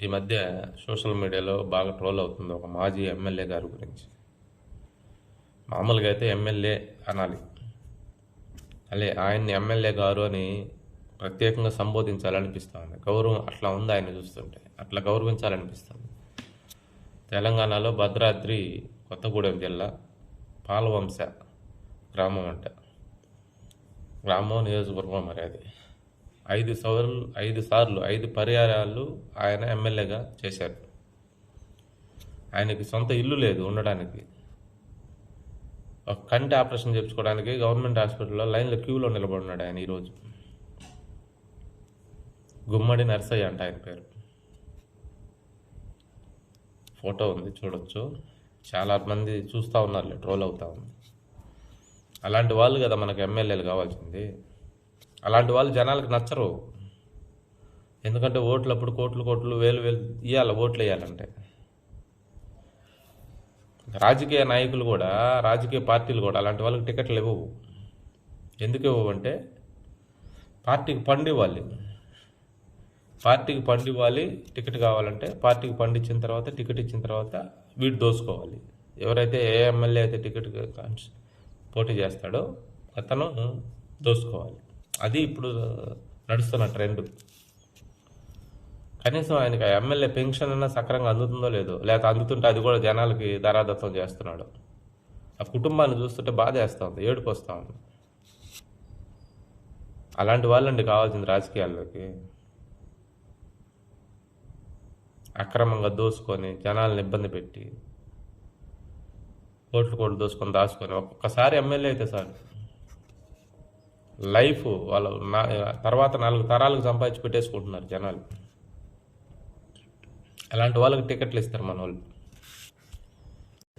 ఈ మధ్య సోషల్ మీడియాలో బాగా ట్రోల్ అవుతుంది ఒక మాజీ ఎమ్మెల్యే గారి గురించి. మామూలుగా అయితే ఎమ్మెల్యే అనాలి, ఆయన్ని ఎమ్మెల్యే గారు అని ప్రత్యేకంగా సంబోధించాలనిపిస్తుంది. గౌరవం అట్లా ఉంది ఆయన చూస్తుంటే, అట్లా గౌరవించాలనిపిస్తుంది. తెలంగాణలో భద్రాద్రి కొత్తగూడెం జిల్లా పాలవంశ గ్రామం అంట, గ్రామం నియోజకవర్గం మరి అది 5 పర్యాయాలు ఆయన ఎమ్మెల్యేగా చేశారు. ఆయనకి సొంత ఇల్లు లేదు ఉండడానికి. ఒక కంటి ఆపరేషన్ చేయించుకోవడానికి గవర్నమెంట్ హాస్పిటల్లో లైన్లో క్యూలో నిలబడినాడు ఆయన. ఈరోజు గుమ్మడి నర్సయ్య అంట ఆయన పేరు. ఫోటో ఉంది, చూడొచ్చు. చాలా మంది చూస్తూ ఉన్నారు, ట్రోల్ అవుతా ఉంది. అలాంటి వాళ్ళు కదా మనకు ఎమ్మెల్యేలు కావాల్సింది. అలాంటి వాళ్ళు జనాలకు నచ్చరు. ఎందుకంటే ఓట్లు అప్పుడు కోట్లు వేలు ఇవ్వాలి, ఓట్లు వేయాలంటే. రాజకీయ నాయకులు కూడా, రాజకీయ పార్టీలు కూడా అలాంటి వాళ్ళకి టికెట్లు ఇవ్వవు. ఎందుకు ఇవ్వమంటే పార్టీకి ఫండ్ ఇవ్వాలి. టికెట్ కావాలంటే పార్టీకి ఫండ్ ఇచ్చిన తర్వాత, టికెట్ ఇచ్చిన తర్వాత వీడు దోసుకోవాలి. ఎవరైతే ఏ ఎమ్మెల్యే అయితే టికెట్ పోటీ చేస్తాడో అతను దోసుకోవాలి. అది ఇప్పుడు నడుస్తున్న ట్రెండ్. కనీసం ఆయనకి ఎమ్మెల్యే పెన్షన్ అన్నా సక్రంగా అందుతుందో లేదో, లేకపోతే అందుతుంటే అది కూడా జనాలకి ధరాదత్తం చేస్తున్నాడు. ఆ కుటుంబాన్ని చూస్తుంటే బాధ వేస్తూ ఉంది, ఏడుపు వస్తూ ఉంది. అలాంటి వాళ్ళండి కావాల్సింది రాజకీయాల్లోకి. అక్రమంగా దోసుకొని జనాలను ఇబ్బంది పెట్టి కోట్లు దోసుకొని దాచుకొని ఒక్కొక్కసారి ఎమ్మెల్యే అయితే సార్ లైఫ్ వాళ్ళు తర్వాత 4 తరాలకు సంపాదించి పెట్టేసుకుంటున్నారు జనాలు. అలాంటి వాళ్ళకి టికెట్లు ఇస్తారు మన వాళ్ళు.